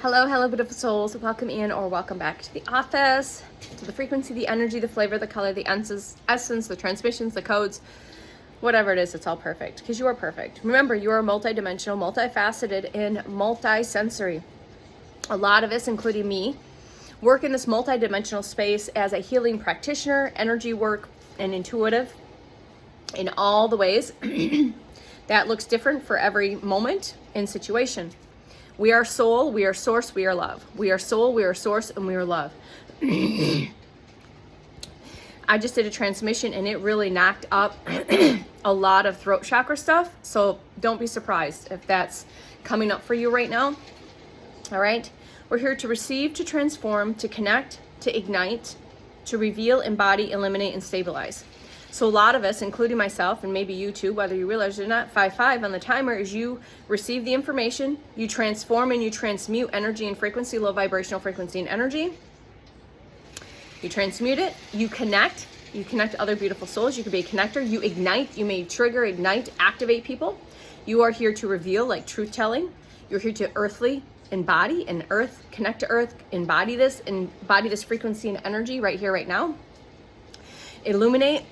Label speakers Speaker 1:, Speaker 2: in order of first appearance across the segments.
Speaker 1: Hello, beautiful souls. Welcome in or welcome back to the office, to the frequency, the energy, the flavor, the color, the essence, the transmissions, the codes, whatever it is, it's all perfect because you are perfect. Remember, you are multidimensional, multifaceted, and multi-sensory. A lot of us, including me, work in this multidimensional space as a healing practitioner, energy work, and intuitive in all the ways. That looks different for every moment and situation. We are soul, we are source, we are love. We are soul, we are source, and we are love. I just did a transmission and it really knocked up a lot of throat chakra stuff. So don't be surprised if that's coming up for you right now. All right. We're here to receive, to transform, to connect, to ignite, to reveal, embody, eliminate, and stabilize. So a lot of us, including myself, and maybe you too, whether you realize it or not, 5-5 on the timer is you receive the information, you transform and you transmute energy and frequency, low vibrational frequency and energy. You transmute it, you connect other beautiful souls. You could be a connector, you ignite, you may trigger, ignite, activate people. You are here to reveal, like truth telling. You're here to earthly embody and earth, connect to earth, embody this frequency and energy right here, right now. Illuminate,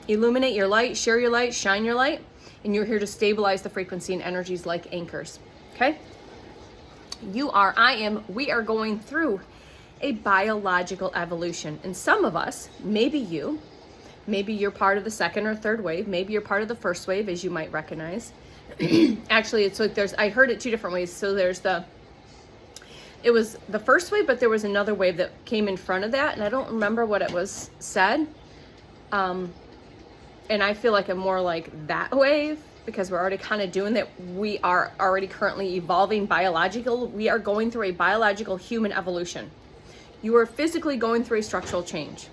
Speaker 1: illuminate your light, share your light, shine your light, and you're here to stabilize the frequency and energies like anchors, okay? You are, I am, we are going through a biological evolution. And some of us, maybe you're part of the second or third wave, maybe you're part of the first wave, as you might recognize. Actually, it's like I heard it two different ways. So it was the first wave, but there was another wave that came in front of that, and I don't remember what it was said. And I feel like I'm more like that wave because we're already kind of doing that. We are already currently evolving biological. We are going through a biological human evolution. You are physically going through a structural change.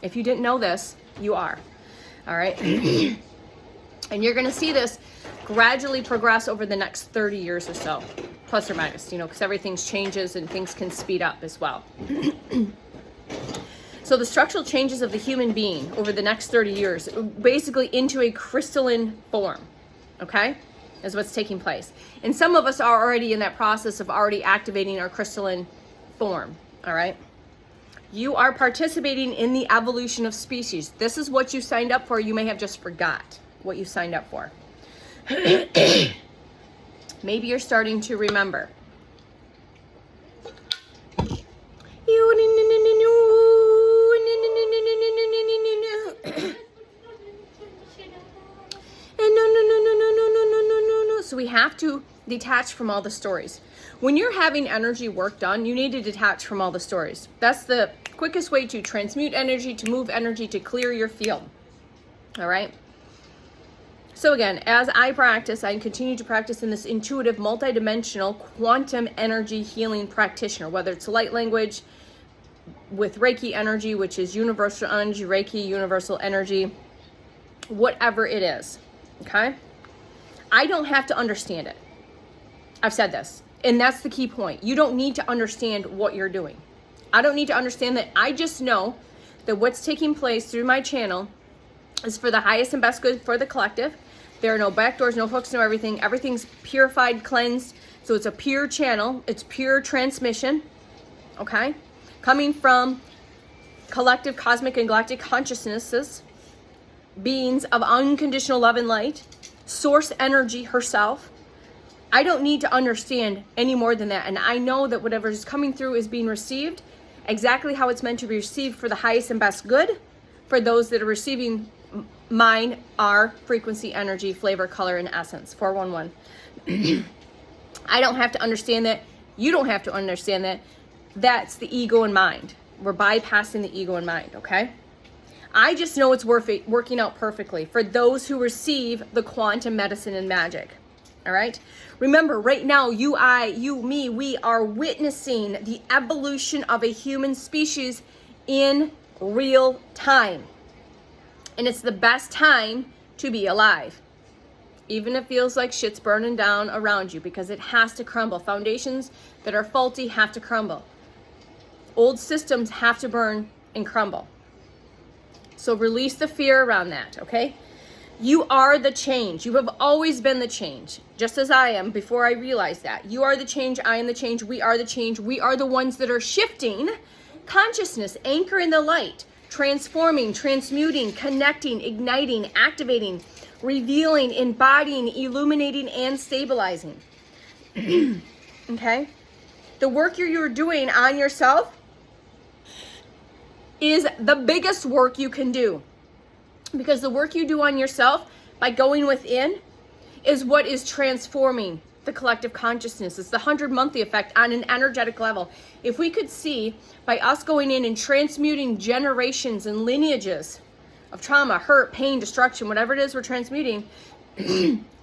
Speaker 1: If you didn't know this, you are. All right. And you're going to see this gradually progress over the next 30 years or so, plus or minus, because everything changes and things can speed up as well. So the structural changes of the human being over the next 30 years, basically into a crystalline form, okay, is what's taking place. And some of us are already in that process of already activating our crystalline form, all right? You are participating in the evolution of species. This is what you signed up for. You may have just forgot what you signed up for. Maybe you're starting to remember. So we have to detach from all the stories. When you're having energy work done, you need to detach from all the stories. That's the quickest way to transmute energy, to move energy, to clear your field. All right? So again, as I practice, I continue to practice in this intuitive, multidimensional, quantum energy healing practitioner, whether it's light language with Reiki energy, which is universal energy, Reiki, universal energy, whatever it is, okay? I don't have to understand it. I've said this, and that's the key point. You don't need to understand what you're doing. I don't need to understand that. I just know that what's taking place through my channel is for the highest and best good for the collective. There are no backdoors, no hooks, no everything. Everything's purified, cleansed. So it's a pure channel. It's pure transmission, okay? Coming from collective, cosmic, and galactic consciousnesses, beings of unconditional love and light, source energy herself. I don't need to understand any more than that. And I know that whatever is coming through is being received exactly how it's meant to be received for the highest and best good for those that are receiving mine, our frequency, energy, flavor, color, and essence. 411. I don't have to understand that. You don't have to understand that. That's the ego and mind. We're bypassing the ego and mind, okay? I just know it's working out perfectly for those who receive the quantum medicine and magic, all right? Remember, right now, you, I, you, me, we are witnessing the evolution of a human species in real time. And it's the best time to be alive. Even if it feels like shit's burning down around you, because it has to crumble. Foundations that are faulty have to crumble. Old systems have to burn and crumble. So release the fear around that, okay? You are the change. You have always been the change, just as I am before I realized that. You are the change. I am the change. We are the change. We are the ones that are shifting consciousness, anchoring the light, transforming, transmuting, connecting, igniting, activating, revealing, embodying, illuminating, and stabilizing. Okay? The work you're doing on yourself is the biggest work you can do. Because the work you do on yourself by going within is what is transforming the collective consciousness. It's the 100 monthly effect on an energetic level. If we could see by us going in and transmuting generations and lineages of trauma, hurt, pain, destruction, whatever it is we're transmuting,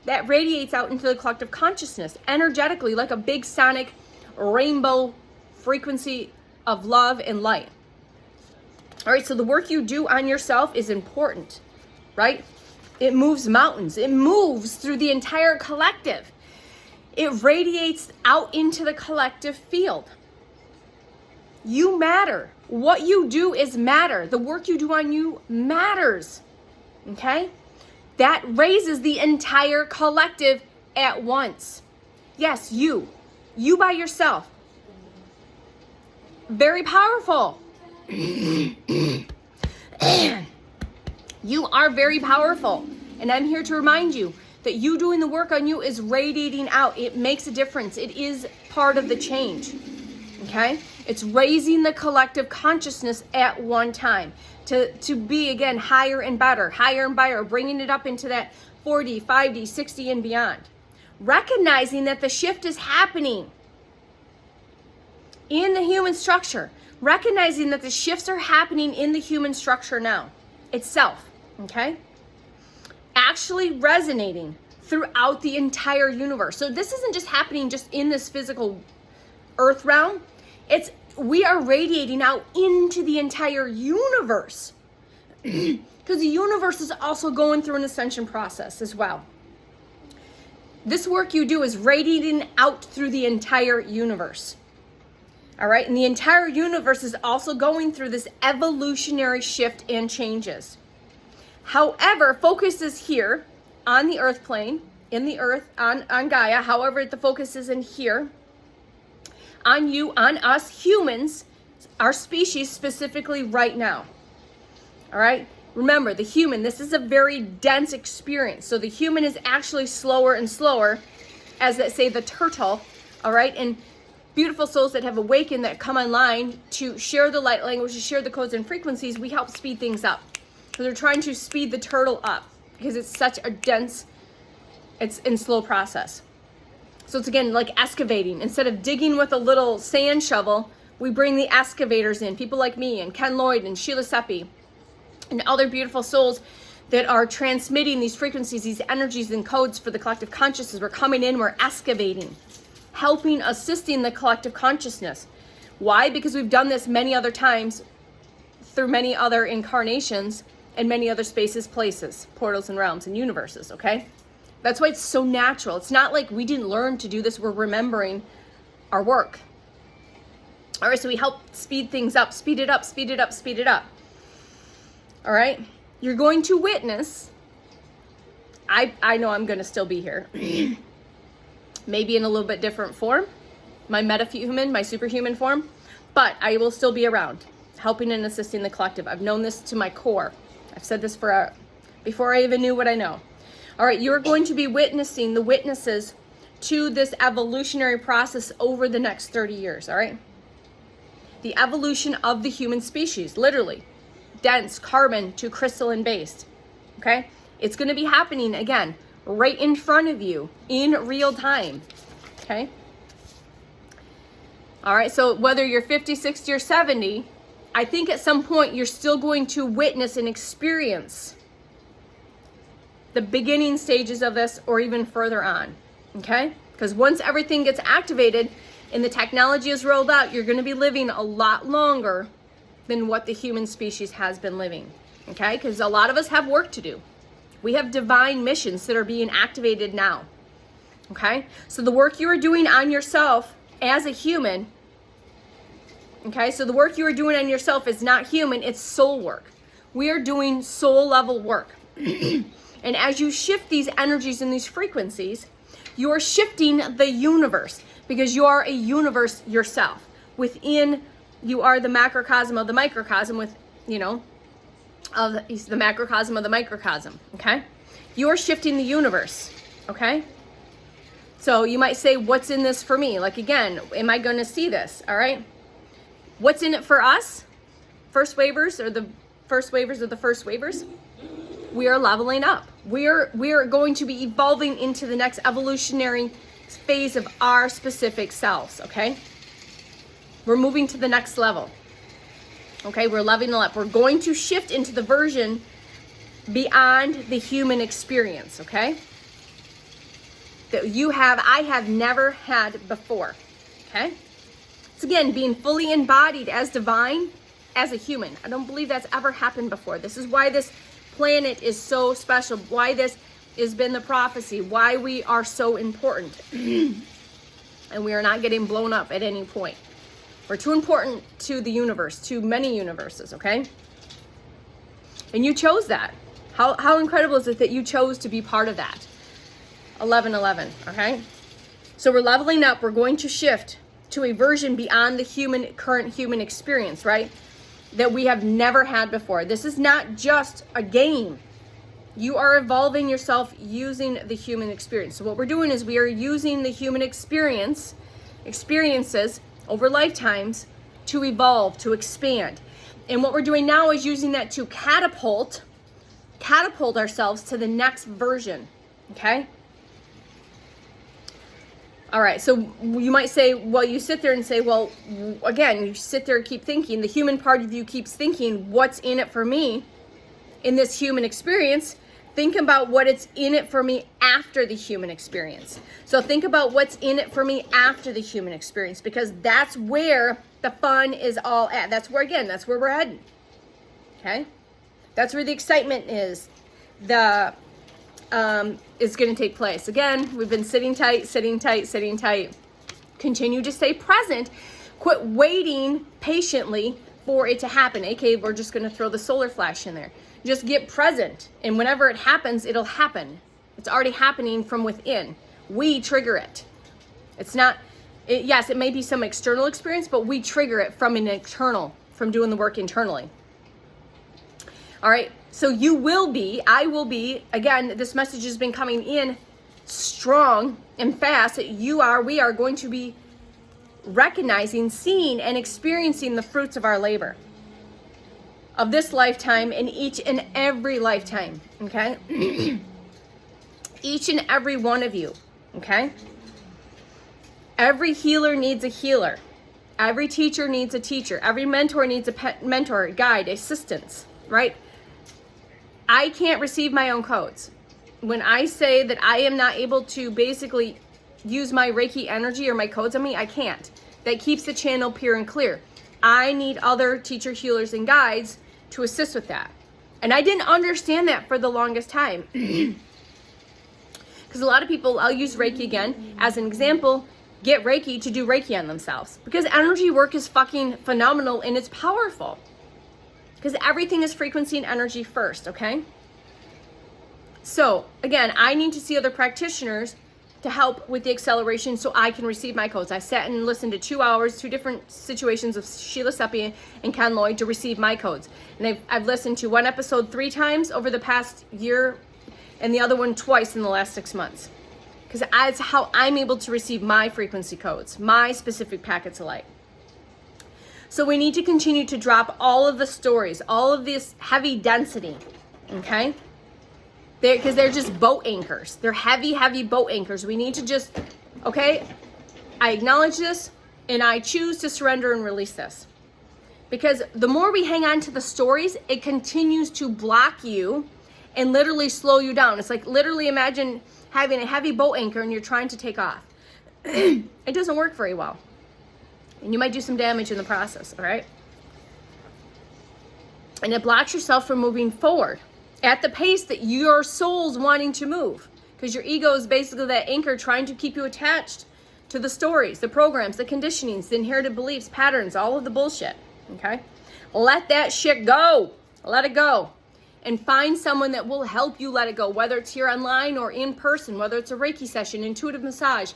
Speaker 1: that radiates out into the collective consciousness energetically like a big sonic rainbow frequency of love and light. All right, so the work you do on yourself is important, right? It moves mountains. It moves through the entire collective. It radiates out into the collective field. You matter. What you do is matter. The work you do on you matters, okay? That raises the entire collective at once. Yes, you by yourself. Very powerful. You are very powerful, and I'm here to remind you that you doing the work on you is radiating out. It makes a difference. It is part of the change. Okay? It's raising the collective consciousness at one time to be again higher and better, bringing it up into that 40, 50, 60 and beyond. Recognizing that the shift is happening in the human structure. Recognizing that the shifts are happening in the human structure now itself, okay? Actually resonating throughout the entire universe. So this isn't just happening just in this physical earth realm. We are radiating out into the entire universe because the universe is also going through an ascension process as well. This work you do is radiating out through the entire universe. All right, and the entire universe is also going through this evolutionary shift and changes. However, focus is here on the earth plane, in the earth, on Gaia. However, the focus is in here, on you, on us humans, our species specifically right now. All right, remember the human, this is a very dense experience. So the human is actually slower and slower, as they say the turtle, all right, and beautiful souls that have awakened, that come online to share the light language, to share the codes and frequencies, we help speed things up. So they're trying to speed the turtle up because it's such a dense, it's in slow process. So it's again like excavating. Instead of digging with a little sand shovel, we bring the excavators in. People like me and Ken Lloyd and Sheila Seppi and other beautiful souls that are transmitting these frequencies, these energies and codes for the collective consciousness. We're coming in, we're excavating, helping, assisting the collective consciousness. Why? Because we've done this many other times through many other incarnations and many other spaces, places, portals and realms and universes, okay? That's why it's so natural. It's not like we didn't learn to do this. We're remembering our work. All right, so we help speed things up, speed it up, speed it up, speed it up. All right? You're going to witness, I know I'm going to still be here. Maybe in a little bit different form, my metahuman, my superhuman form, but I will still be around, helping and assisting the collective. I've known this to my core. I've said this before I even knew what I know. All right, you're going to be witnessing the witnesses to this evolutionary process over the next 30 years, all right? The evolution of the human species, literally. Dense, carbon to crystalline based, okay? It's going to be happening, again, right in front of you in real time, okay? All right, so whether you're 50, 60, or 70, I think at some point you're still going to witness and experience the beginning stages of this or even further on, okay? Because once everything gets activated and the technology is rolled out, you're going to be living a lot longer than what the human species has been living, okay? Because a lot of us have work to do. We have divine missions that are being activated now, okay? So the work you are doing on yourself as a human, okay? So the work you are doing on yourself is not human, it's soul work. We are doing soul level work. And as you shift these energies and these frequencies, you're shifting the universe, because you are a universe yourself. Within, you are the macrocosm of the microcosm with, of the macrocosm of the microcosm, okay? You're shifting the universe, okay? So you might say, what's in this for me? Like, again, am I going to see this, all right? What's in it for us? First wavers, or the first wavers of the first wavers? We are leveling up. We are going to be evolving into the next evolutionary phase of our specific selves, okay? We're moving to the next level. Okay, we're leveling up. We're going to shift into the version beyond the human experience, okay? That I have never had before, okay? It's again, being fully embodied as divine, as a human. I don't believe that's ever happened before. This is why this planet is so special, why this has been the prophecy, why we are so important. And we are not getting blown up at any point. We're too important to the universe, to many universes, okay? And you chose that. How incredible is it that you chose to be part of that? 1111, okay? So we're leveling up. We're going to shift to a version beyond the current human experience, right? That we have never had before. This is not just a game. You are evolving yourself using the human experience. So what we're doing is we are using the human experiences over lifetimes to evolve, to expand. And what we're doing now is using that to catapult ourselves to the next version, okay? All right, so you might say, well, you sit there and say, well, again, you sit there and keep thinking, the human part of you keeps thinking, what's in it for me in this human experience? Think about what it's in it for me after the human experience. So think about what's in it for me after the human experience, because that's where the fun is all at. That's where we're heading, okay? That's where the excitement is. Is going to take place. Again, we've been sitting tight. Continue to stay present. Quit waiting patiently for it to happen. AKA, we're just going to throw the solar flash in there. Just get present. And whenever it happens, it'll happen. It's already happening from within. We trigger it. It's not, yes, it may be some external experience, but we trigger it from an internal, from doing the work internally. All right. So I will be, again, this message has been coming in strong and fast. We are going to be recognizing, seeing, and experiencing the fruits of our labor of this lifetime and each and every lifetime, okay? Each and every one of you, okay? Every healer needs a healer. Every teacher needs a teacher. Every mentor needs a mentor, guide, assistance, right? I can't receive my own codes. When I say that I am not able to basically use my Reiki energy or my codes on me, I can't. That keeps the channel pure and clear. I need other teacher, healers, and guides to assist with that. And I didn't understand that for the longest time. Because a lot of people, I'll use Reiki again as an example, get Reiki to do Reiki on themselves. Because energy work is fucking phenomenal and it's powerful. Because everything is frequency and energy first, okay? So, again, I need to see other practitioners to help with the acceleration so I can receive my codes. I sat and listened to 2 hours, 2 different situations of Sheila Seppi and Ken Lloyd to receive my codes. And I've listened to one episode 3 times over the past year and the other one twice in the last 6 months. Because that's how I'm able to receive my frequency codes, my specific packets of light. So we need to continue to drop all of the stories, all of this heavy density, okay? Because they're just boat anchors. They're heavy, heavy boat anchors. We need to just, okay, I acknowledge this and I choose to surrender and release this. Because the more we hang on to the stories, it continues to block you and literally slow you down. It's like literally imagine having a heavy boat anchor and you're trying to take off. It doesn't work very well. And you might do some damage in the process, all right? And it blocks yourself from moving forward at the pace that your soul's wanting to move. Because your ego is basically that anchor trying to keep you attached to the stories, the programs, the conditionings, the inherited beliefs, patterns, all of the bullshit, okay? Let that shit go. Let it go. and find someone that will help you let it go, whether it's here online or in person, whether it's a Reiki session, intuitive massage,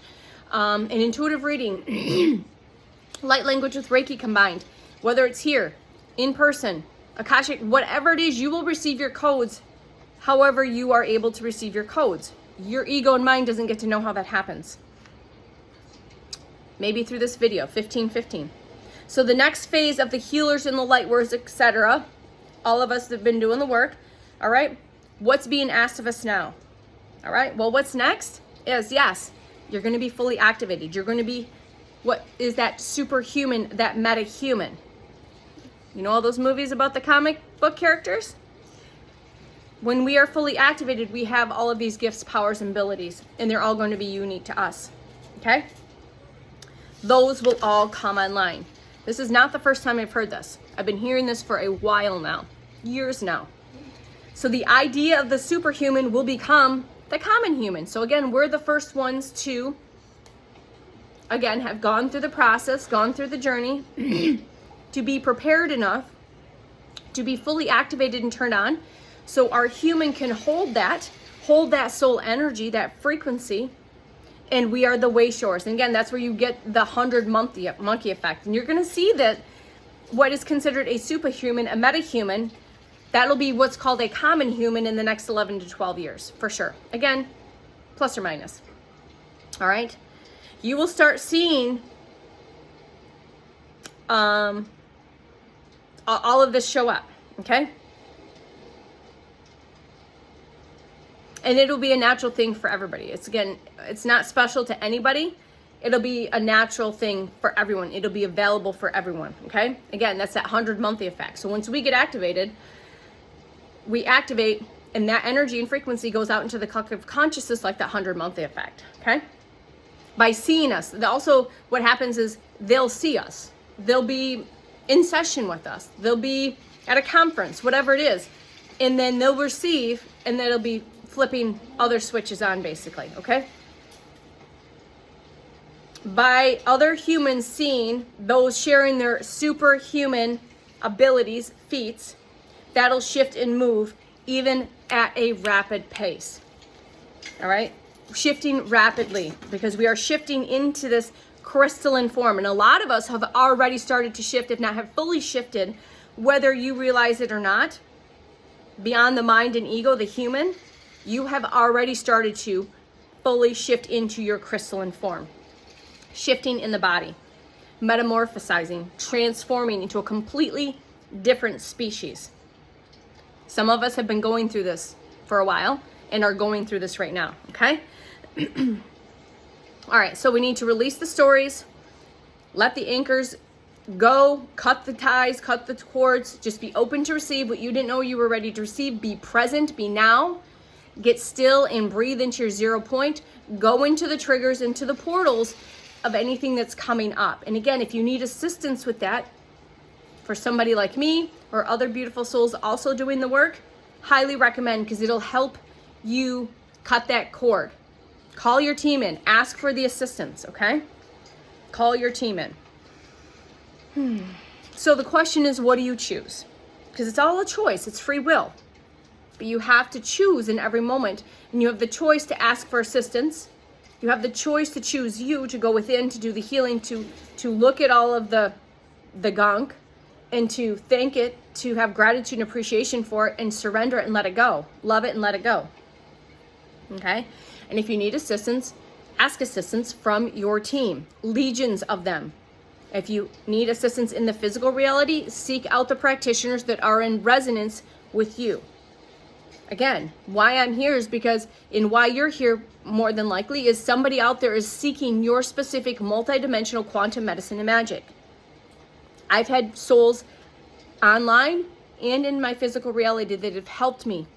Speaker 1: an intuitive reading, light language with Reiki combined, whether it's here, in person, Akashic, whatever it is, you will receive your codes however you are able to receive your codes. Your ego and mind doesn't get to know how that happens. Maybe through this video, 1515. So the next phase of the healers and the light workers, etc., all of us that have been doing the work, all right, what's being asked of us now? All right, well, what's next is, yes, you're going to be fully activated. You're going to be, what is that superhuman, that meta-human? You know all those movies about the comic book characters? When we are fully activated, we have all of these gifts, powers, and abilities, and they're all going to be unique to us, okay? Those will all come online. This is not the first time I've heard this. I've been hearing this for a while now, years now. So the idea of the superhuman will become the common human. So again, we're the first ones to, again, have gone through the process, gone through the journey, to be prepared enough to be fully activated and turned on, so our human can hold that soul energy, that frequency, and we are the way shores. And again, that's where you get the 100 monkey effect. And you're going to see that what is considered a superhuman, a metahuman, that'll be what's called a common human in the next 11 to 12 years, for sure. Again, plus or minus. All right? You will start seeing all of this show up, okay? And it'll be a natural thing for everybody. It's not special to anybody. It'll be a natural thing for everyone. It'll be available for everyone, okay? Again, that's that 100 monthly effect. So once we get activated, we activate, and that energy and frequency goes out into the collective consciousness like that 100 monthly effect, okay? By seeing us. Also, what happens is they'll see us. They'll be in session with us. They'll be at a conference, whatever it is. And then they'll receive, and then it'll be flipping other switches on, basically, okay? By other humans seeing those sharing their superhuman abilities, feats, that'll shift and move even at a rapid pace, all right? Shifting rapidly, because we are shifting into this crystalline form. And a lot of us have already started to shift, if not have fully shifted, whether you realize it or not, beyond the mind and ego, the human, you have already started to fully shift into your crystalline form. Shifting in the body, metamorphosizing, transforming into a completely different species. Some of us have been going through this for a while and are going through this right now, okay? All right, so we need to release the stories, let the anchors go, cut the ties, cut the cords, just be open to receive what you didn't know you were ready to receive. Be present, be now. Get still and breathe into your 0 point. Go into the triggers, into the portals of anything that's coming up. And again, if you need assistance with that, for somebody like me or other beautiful souls also doing the work, highly recommend, because it'll help you cut that cord. Call your team in. Ask for the assistance, okay? Call your team in. So the question is, what do you choose? Because it's all a choice. It's free will. But you have to choose in every moment. And you have the choice to ask for assistance. You have the choice to choose you, to go within, to do the healing, to look at all of the gunk, and to thank it, to have gratitude and appreciation for it, and surrender it and let it go. Love it and let it go. Okay? And if you need assistance, ask assistance from your team. Legions of them. If you need assistance in the physical reality, seek out the practitioners that are in resonance with you. Again, why I'm here is because, and why you're here more than likely, is somebody out there is seeking your specific multidimensional quantum medicine and magic. I've had souls online and in my physical reality that have helped me.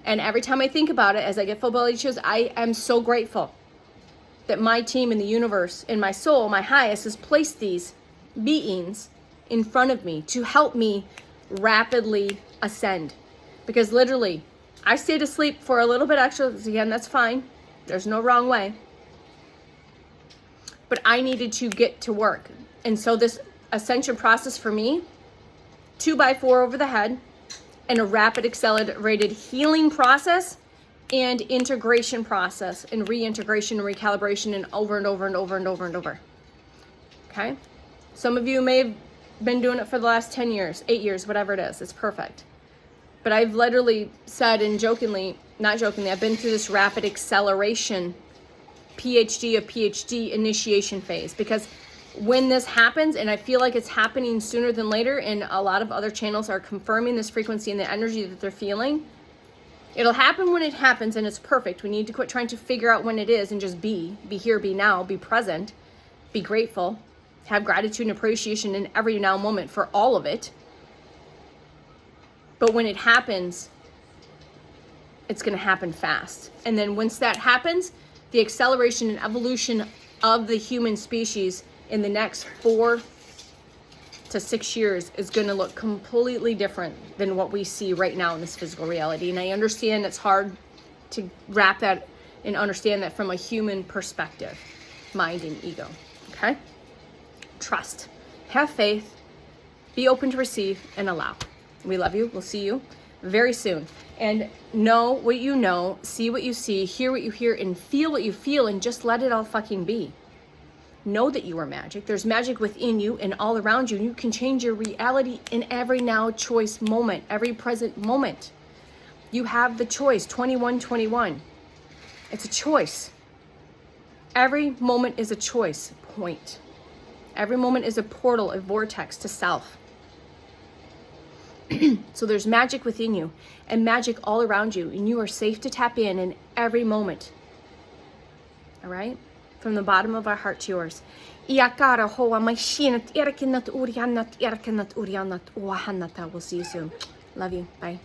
Speaker 1: And every time I think about it, as I get full belly chills, I am so grateful that my team in the universe, in my soul, my highest, has placed these beings in front of me to help me rapidly ascend. Because literally, I stayed asleep for a little bit extra. Again, that's fine. There's no wrong way. But I needed to get to work. And so this ascension process for me, 2x4 over the head, and a rapid accelerated healing process and integration process and reintegration and recalibration and over and over and over and over and over. Okay? Some of you may have been doing it for the last 10 years, 8 years, whatever it is. It's perfect. But I've literally said, and jokingly, not jokingly, I've been through this rapid acceleration PhD of PhD initiation phase, because when this happens, and I feel like it's happening sooner than later, and a lot of other channels are confirming this frequency and the energy that they're feeling, it'll happen when it happens, and it's perfect. We need to quit trying to figure out when it is and just be here, be now, be present, be grateful, have gratitude and appreciation in every now moment for all of it. But when it happens, it's going to happen fast. And then once that happens, the acceleration and evolution of the human species in the next 4 to 6 years is going to look completely different than what we see right now in this physical reality. And I understand it's hard to wrap that and understand that from a human perspective, mind and ego. Okay? Trust. Have faith. Be open to receive and allow. We love you. We'll see you very soon. And know what you know, see what you see, hear what you hear, and feel what you feel, and just let it all fucking be. Know that you are magic. There's magic within you and all around you. You can change your reality in every now choice moment, every present moment. You have the choice, 2121. It's a choice. Every moment is a choice point. Every moment is a portal, a vortex to self. So there's magic within you and magic all around you, and you are safe to tap in every moment. All right? From the bottom of our heart to yours. We'll see you soon. Love you. Bye.